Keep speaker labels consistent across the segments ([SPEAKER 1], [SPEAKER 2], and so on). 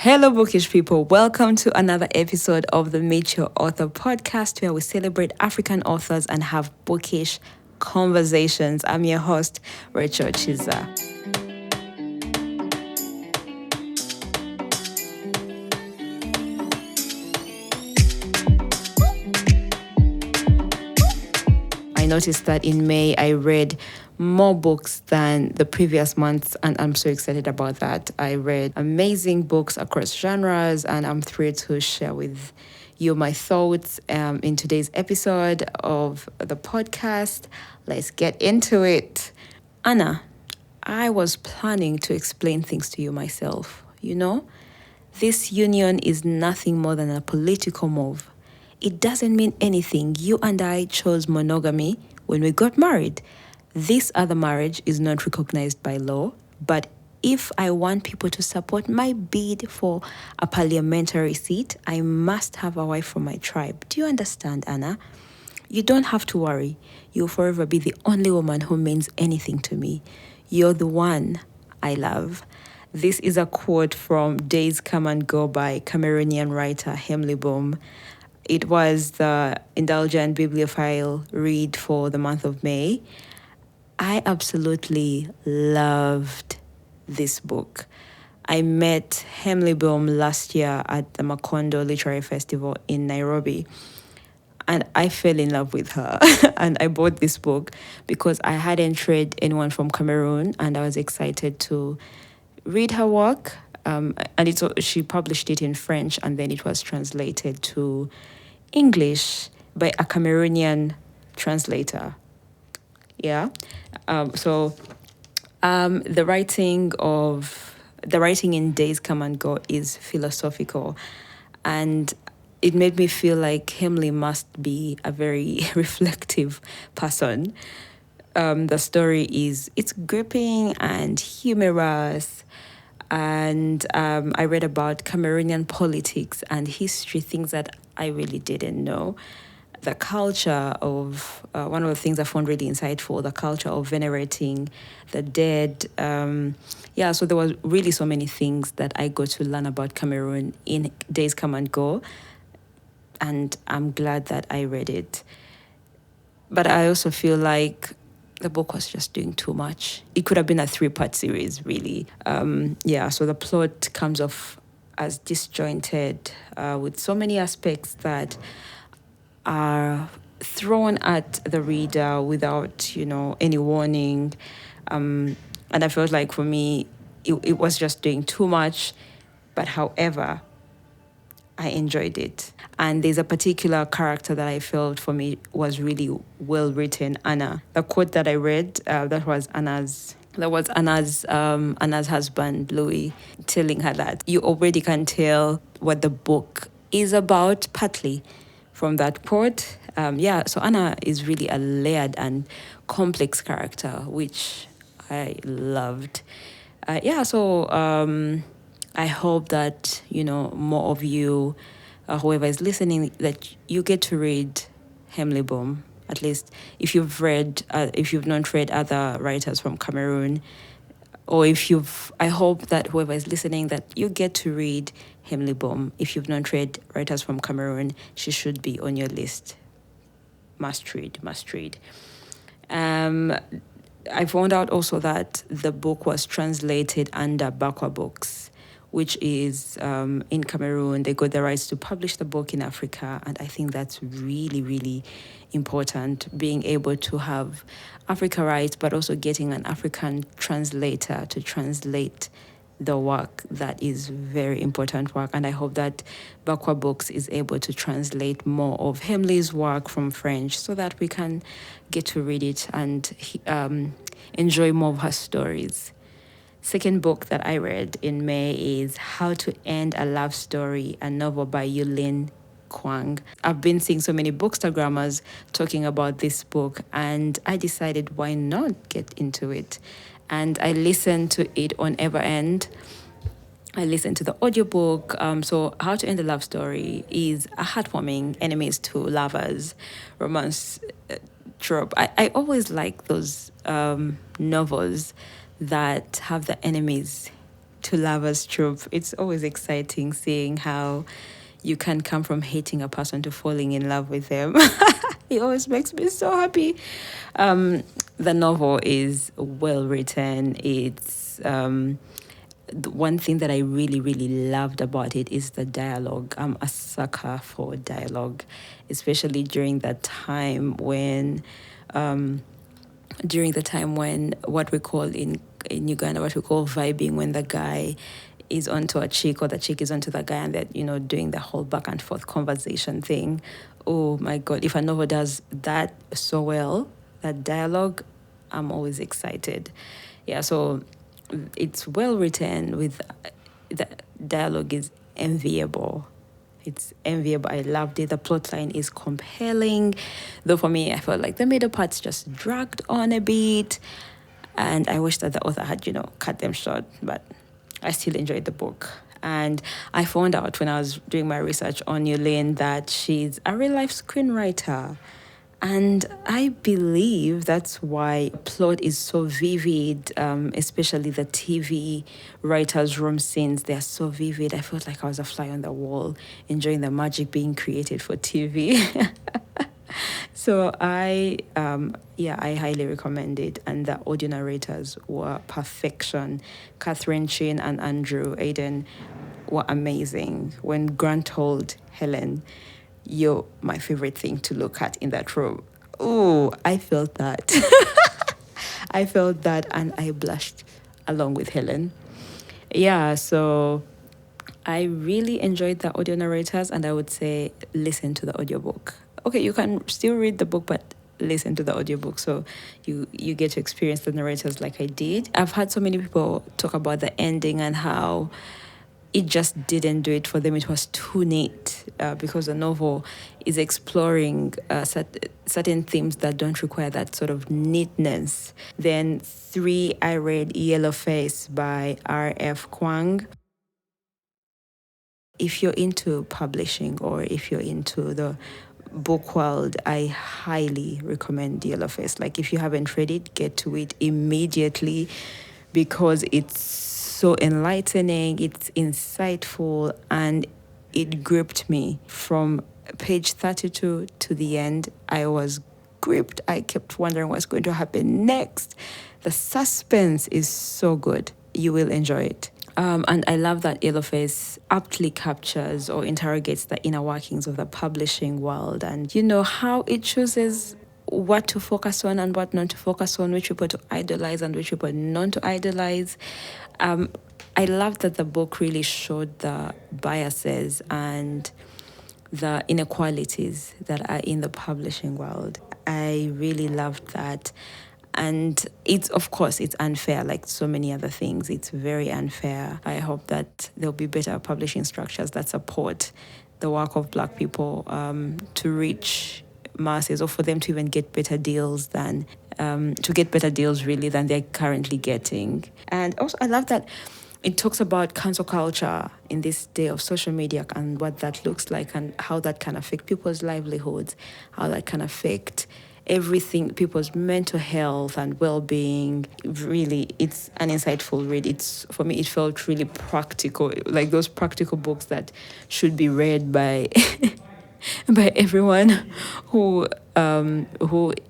[SPEAKER 1] Hello, bookish people. Welcome to another episode of the Meet Your Author podcast, where we celebrate African authors and have bookish conversations. I'm your host, Rachel Chiza. I noticed that in May I read more books than the previous months, and I'm so excited about that. I read amazing books across genres, and I'm thrilled to share with you my thoughts in today's episode of the podcast. Let's get into it. Anna, I was planning to explain things to you myself. This union is nothing more than a political move. It doesn't mean anything. You and I chose monogamy when we got married. This other marriage is not recognized by law, but if I want people to support my bid for a parliamentary seat, I must have a wife from my tribe. Do you understand, Anna? You don't have to worry. You'll forever be the only woman who means anything to me. You're the one I love. This is a quote from Days Come and Go by Cameroonian writer Hemley Boum. It was the indulgent bibliophile read for the month of May. I absolutely loved this book. I met Hemley Boum last year at the Makondo Literary Festival in Nairobi, and I fell in love with her. And I bought this book because I hadn't read anyone from Cameroon, and I was excited to read her work. She published it in French, and then it was translated to English by a Cameroonian translator. Yeah. The writing in Days Come and Go is philosophical, and it made me feel like Hemley must be a very reflective person. The story it's gripping and humorous, and I read about Cameroonian politics and history, things that I really didn't know. The culture of, one of the things I found really insightful, the culture of venerating the dead. So there was really so many things that I got to learn about Cameroon in Days Come and Go, and I'm glad that I read it. But I also feel like the book was just doing too much. It could have been a 3-part series, really. So the plot comes off as disjointed, with so many aspects that are thrown at the reader without, any warning. And I felt like for me, it was just doing too much. But however, I enjoyed it. And there's a particular character that I felt for me was really well written, Anna. The quote that I read, that was Anna's husband, Louis, telling her that you already can tell what the book is about, partly from that quote. So Anna is really a layered and complex character, which I loved. I hope that, more of you, whoever is listening, that you get to read Hemley Boum. At least if you've not read other writers from Cameroon, or I hope that whoever is listening, that you get to read Hemley Boum. If you've not read writers from Cameroon, she should be on your list. Must read. I found out also that the book was translated under Bakwa Books, which is in Cameroon. They got the rights to publish the book in Africa, and I think that's really, really important, being able to have Africa rights, but also getting an African translator to translate the work. That is very important work, and I hope that Bakwa Books is able to translate more of Hemley's work from French so that we can get to read it and enjoy more of her stories. Second book that I read in May is How to End a Love Story, a novel by Yulin, Kuang. I've been seeing so many bookstagrammers talking about this book, and I decided why not get into it. And I listened to it on Everend. I listened to the audiobook. So How to End a Love Story is a heartwarming enemies to lovers romance trope. I always like those novels that have the enemies to lovers troop. It's always exciting seeing how you can come from hating a person to falling in love with them. It always makes me so happy. The novel is well written. It's the one thing that I really, really loved about it is the dialogue. I'm a sucker for dialogue, especially during the time when what we call in Uganda, what we call vibing, when the guy is onto a chick or the chick is onto the guy and that, doing the whole back and forth conversation thing. Oh my God, if a novel does that so well, that dialogue, I'm always excited. Yeah, so it's well written with the dialogue is enviable. It's enviable. I loved it. The plot line is compelling. Though for me, I felt like the middle parts just dragged on a bit. And I wish that the author had, cut them short. But I still enjoyed the book. And I found out when I was doing my research on Yulin that she's a real life screenwriter. And I believe that's why plot is so vivid, especially the TV writers' room scenes. They're so vivid. I felt like I was a fly on the wall, enjoying the magic being created for TV. So I highly recommend it. And the audio narrators were perfection. Catherine Chin and Andrew Aiden were amazing. When Grant told Helen, "You're my favorite thing to look at in that room." Oh, I felt that. I felt that and I blushed along with Helen. Yeah, so I really enjoyed the audio narrators and I would say listen to the audiobook. Okay, you can still read the book, but listen to the audiobook so you get to experience the narrators like I did. I've had so many people talk about the ending and how it just didn't do it for them. It was too neat because the novel is exploring certain themes that don't require that sort of neatness. Then 3, I read Yellowface by R.F. Kuang. If you're into publishing or if you're into the book world, I highly recommend Yellowface. Like if you haven't read it, get to it immediately because it's so enlightening, it's insightful, and it gripped me from page 32 to the end. I was gripped. I kept wondering what's going to happen next. The suspense is so good. You will enjoy it. And I love that Yellowface aptly captures or interrogates the inner workings of the publishing world and, how it chooses what to focus on and what not to focus on, which people to idolize and which people not to idolize. I love that the book really showed the biases and the inequalities that are in the publishing world. I really loved that. And it's unfair, like so many other things. It's very unfair. I hope that there'll be better publishing structures that support the work of Black people to reach masses or for them to even get better deals than really than they're currently getting. And also I love that it talks about cancel culture in this day of social media and what that looks like and how that can affect people's livelihoods, how that can affect everything, people's mental health and well-being. Really, it's an insightful read. For me, it felt really practical, like those practical books that should be read by by everyone who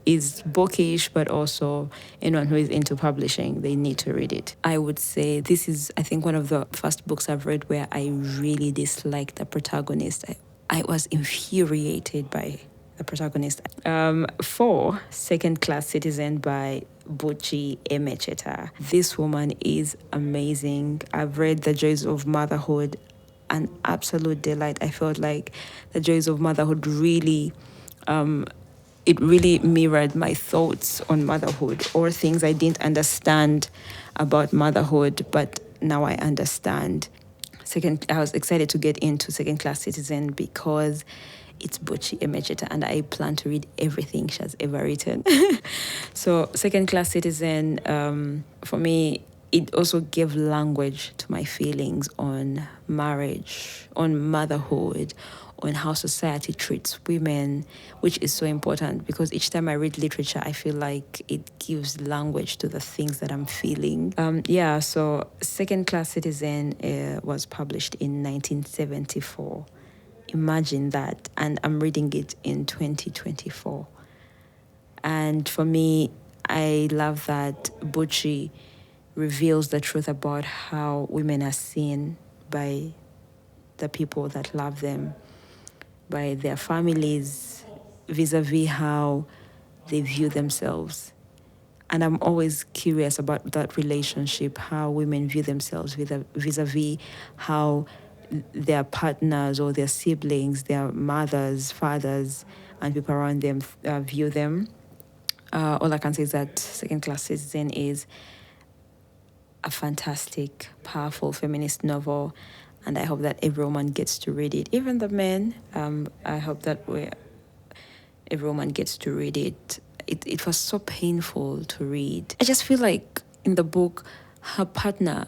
[SPEAKER 1] is bookish, but also anyone who is into publishing. They need to read it. I would say this is, I think, one of the first books I've read where I really disliked the protagonist. I was infuriated by the protagonist. 4, Second Class Citizen by Buchi Emecheta. This woman is amazing. I've read The Joys of Motherhood, an absolute delight. I felt like The Joys of Motherhood really, it really mirrored my thoughts on motherhood or things I didn't understand about motherhood, but now I understand. I was excited to get into Second Class Citizen because it's Buchi Emecheta and I plan to read everything she has ever written. So Second Class Citizen, for me, it also gave language to my feelings on marriage, on motherhood, on how society treats women, which is so important because each time I read literature, I feel like it gives language to the things that I'm feeling. So Second Class Citizen was published in 1974. Imagine that. And I'm reading it in 2024. And for me, I love that Buchi reveals the truth about how women are seen by the people that love them, by their families, vis-a-vis how they view themselves. And I'm always curious about that relationship, how women view themselves vis-a-vis how their partners or their siblings, their mothers, fathers, and people around them view them. All I can say is that Second Class Citizen is a fantastic, powerful feminist novel, and I hope that every woman gets to read it. Even the men, I hope that every woman gets to read it. It was so painful to read. I just feel like in the book, her partner,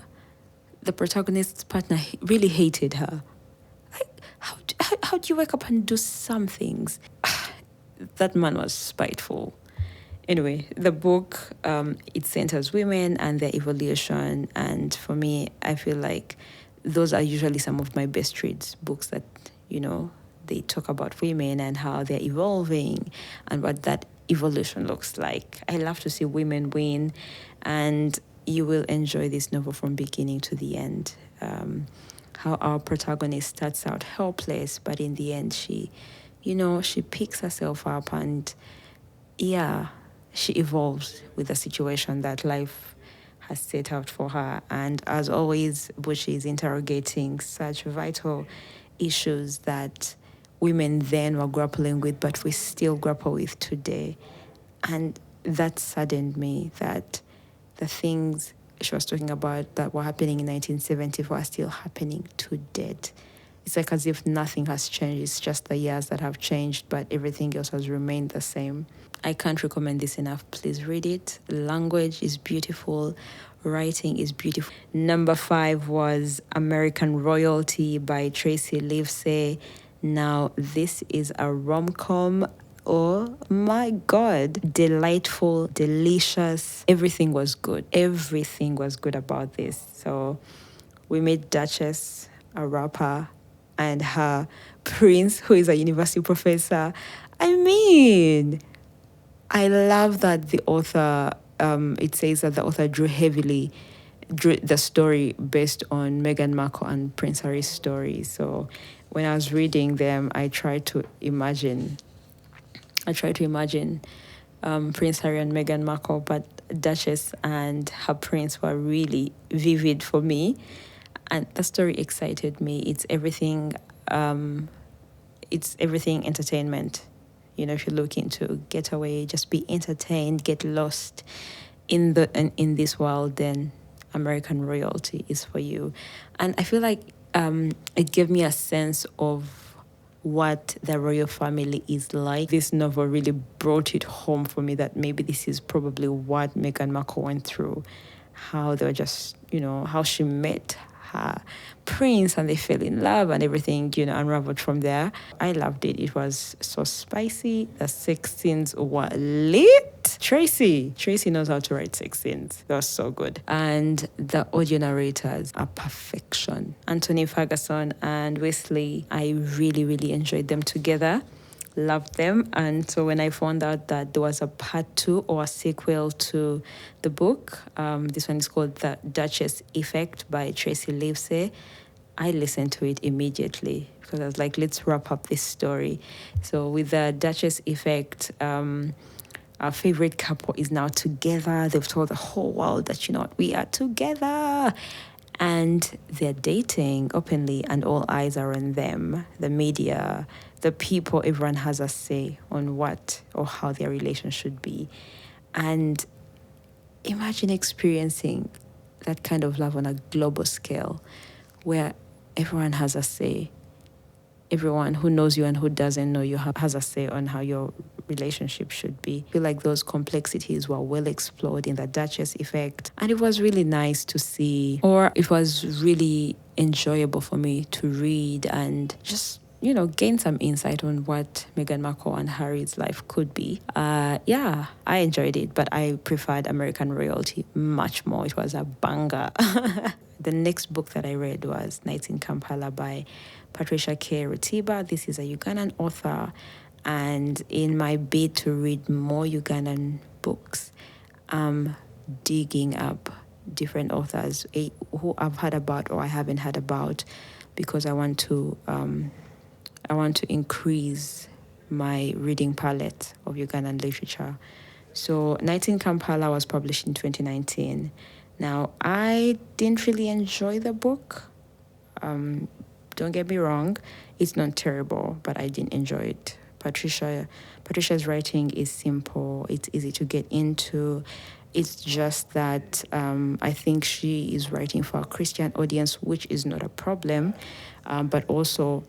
[SPEAKER 1] the protagonist's partner, really hated her. Like, how do you wake up and do some things? That man was spiteful. Anyway, the book, it centers women and their evolution. And for me, I feel like those are usually some of my best reads, books that, they talk about women and how they're evolving and what that evolution looks like. I love to see women win, and you will enjoy this novel from beginning to the end. How our protagonist starts out helpless, but in the end, she picks herself up and, she evolves with the situation that life has set out for her. And as always, Buchi is interrogating such vital issues that women then were grappling with, but we still grapple with today. And that saddened me, that the things she was talking about that were happening in 1974 are still happening to date. It's like as if nothing has changed. It's just the years that have changed, but everything else has remained the same. I can't recommend this enough. Please read it. Language is beautiful. Writing is beautiful. Number 5 was American Royalty by Tracy Livesey. Now, this is a rom-com. Oh my God. Delightful, delicious. Everything was good. Everything was good about this. So we meet Duchess, a rapper, and her prince, who is a university professor. I love that the author, it says that the author drew the story based on Meghan Markle and Prince Harry's story. So when I was reading them, I tried to imagine Prince Harry and Meghan Markle, but Duchess and her prince were really vivid for me. And the story excited me. It's everything entertainment. If you're looking to get away, just be entertained, get lost in this world, then American Royalty is for you. And I feel like it gave me a sense of what the royal family is like. This novel really brought it home for me that maybe this is probably what Meghan Markle went through, how they were just, how she met her prince and they fell in love and everything, unraveled from there. I loved it. It was so spicy. The sex scenes were lit. Tracy knows how to write sex scenes. They were so good. And the audio narrators are perfection. Anthony Ferguson and Wesley, I really, really enjoyed them together. Loved them. And so when I found out that there was a part 2 or a sequel to the book, this one is called The Duchess Effect by Tracy Livesey, I listened to it immediately because I was like, let's wrap up this story. So with The Duchess Effect, our favorite couple is now together. They've told the whole world that, we are together. And they're dating openly and all eyes are on them. The media, the people, everyone has a say on what or how their relation should be. And imagine experiencing that kind of love on a global scale where everyone has a say. Everyone who knows you and who doesn't know you has a say on how your relationship should be. I feel like those complexities were well explored in the Duchess Effect, and it was really nice to see, or it was really enjoyable for me to read and just gain some insight on what Meghan Markle and Harry's life could be. Yeah, I enjoyed it, but I preferred American Royalty much more. It was a banger. The next book that I read was Nights in Kampala by Patricia K.Rutiba. This is a Ugandan author, and in my bid to read more Ugandan books, I'm digging up different authors who I've heard about or I haven't heard about, because I want to increase my reading palette of Ugandan literature. So Nights in Kampala was published in 2019. Now, I didn't really enjoy the book. Don't get me wrong, it's not terrible, but I didn't enjoy it. Patricia's writing is simple. It's easy to get into. It's just that I think she is writing for a Christian audience, which is not a problem. But also,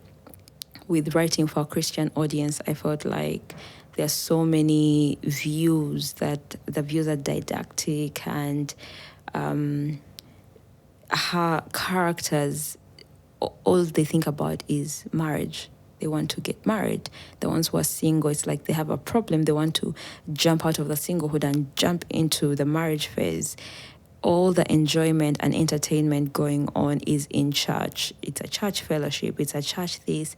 [SPEAKER 1] with writing for a Christian audience, I felt like there's so many views that the views are didactic, and her characters, all they think about is marriage. They want to get married. The ones who are single, it's like they have a problem. They want to jump out of the singlehood and jump into the marriage phase. All the enjoyment and entertainment going on is in church. It's a church fellowship. It's a church this.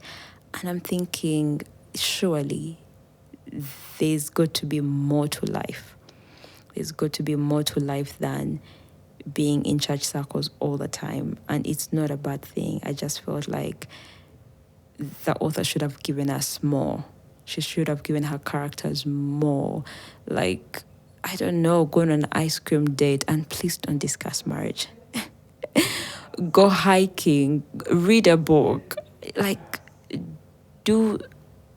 [SPEAKER 1] And I'm thinking, surely there's got to be more to life. There's got to be more to life than being in church circles all the time. And it's not a bad thing. I just felt like the author should have given us more. She should have given her characters more. Like, I don't know, going on an ice cream date, and please don't discuss marriage. Go hiking, read a book. Like, do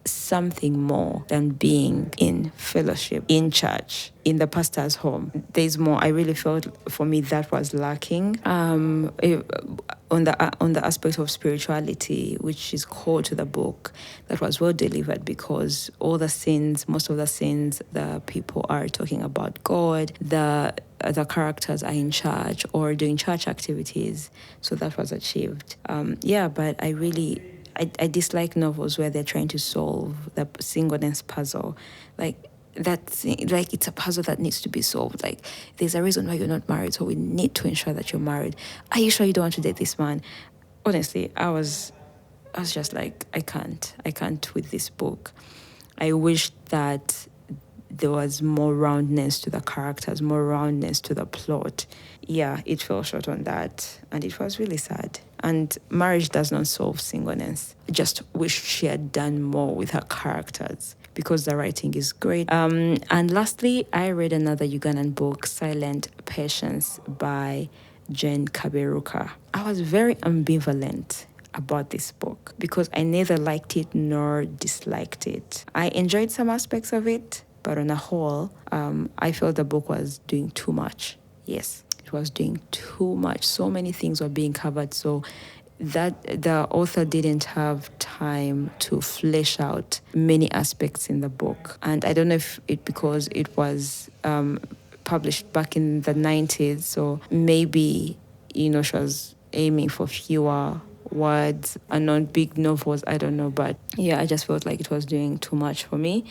[SPEAKER 1] something more than being in fellowship, in church, in the pastor's home. There's more. I really felt, for me, that was lacking. On the aspect of spirituality, which is core to the book, that was well delivered, because most of the scenes, the people are talking about God. The characters are in church or doing church activities, so that was achieved. But I dislike novels where they're trying to solve the singleness puzzle. It's a puzzle that needs to be solved. Like, there's a reason why you're not married, so we need to ensure that you're married. Are you sure you don't want to date this man? Honestly, I was just like, I can't with this book. I wish that there was more roundness to the characters, more roundness to the plot. Yeah, it fell short on that, and it was really sad. And marriage does not solve singleness. I just wish she had done more with her characters, because the writing is great. And lastly, I read another Ugandan book, Silent Patience by Jane Kaberuka. I was very ambivalent about this book, because I neither liked it nor disliked it. I enjoyed some aspects of it, but on a whole, I felt the book was doing too much. Yes, it was doing too much. So many things were being covered, so that the author didn't have time to flesh out many aspects in the book. And I don't know if because it was published back in the 90s, so maybe, she was aiming for fewer words and not big novels, I don't know. But yeah, I just felt like it was doing too much for me.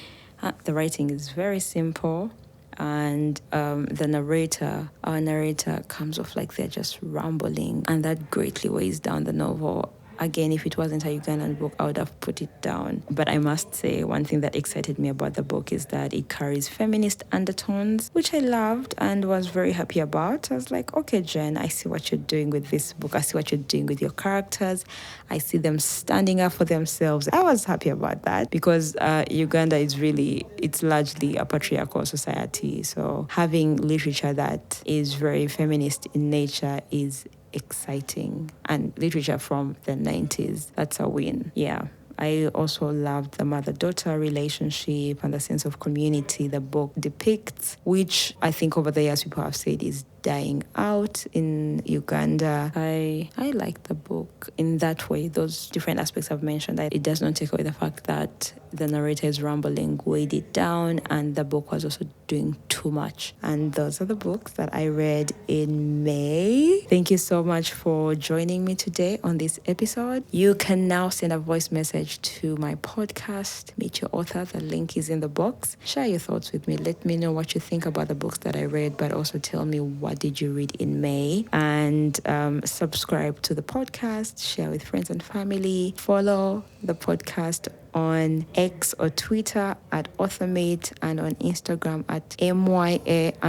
[SPEAKER 1] The writing is very simple, and our narrator comes off like they're just rambling, and that greatly weighs down the novel. Again, if it wasn't a Ugandan book, I would have put it down. But I must say, one thing that excited me about the book is that it carries feminist undertones, which I loved and was very happy about. I was like, okay, Jen, I see what you're doing with this book. I see what you're doing with your characters. I see them standing up for themselves. I was happy about that, because Uganda it's largely a patriarchal society. So having literature that is very feminist in nature is exciting, and literature from the 90s, that's a win. Yeah, I also loved the mother-daughter relationship and the sense of community the book depicts, which I think over the years people have said is dying out in Uganda. I like the book in that way. Those different aspects I've mentioned, that it does not take away the fact that the narrator is rambling, weighed it down, and the book was also doing too much. And those are the books that I read in May. Thank you so much for joining me today on this episode. You can now send a voice message to my podcast, Meet Your Author. The link is in the box. Share your thoughts with me. Let me know what you think about the books that I read, but also tell me what did you read in May. And subscribe to the podcast, share with friends and family. Follow the podcast on X or Twitter at AuthorMate, and on Instagram at MYA_podcast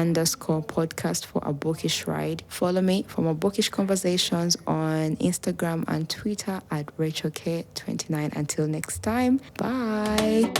[SPEAKER 1] for a bookish ride. Follow me for more bookish conversations on Instagram and Twitter at RachelK29. Until next time, bye.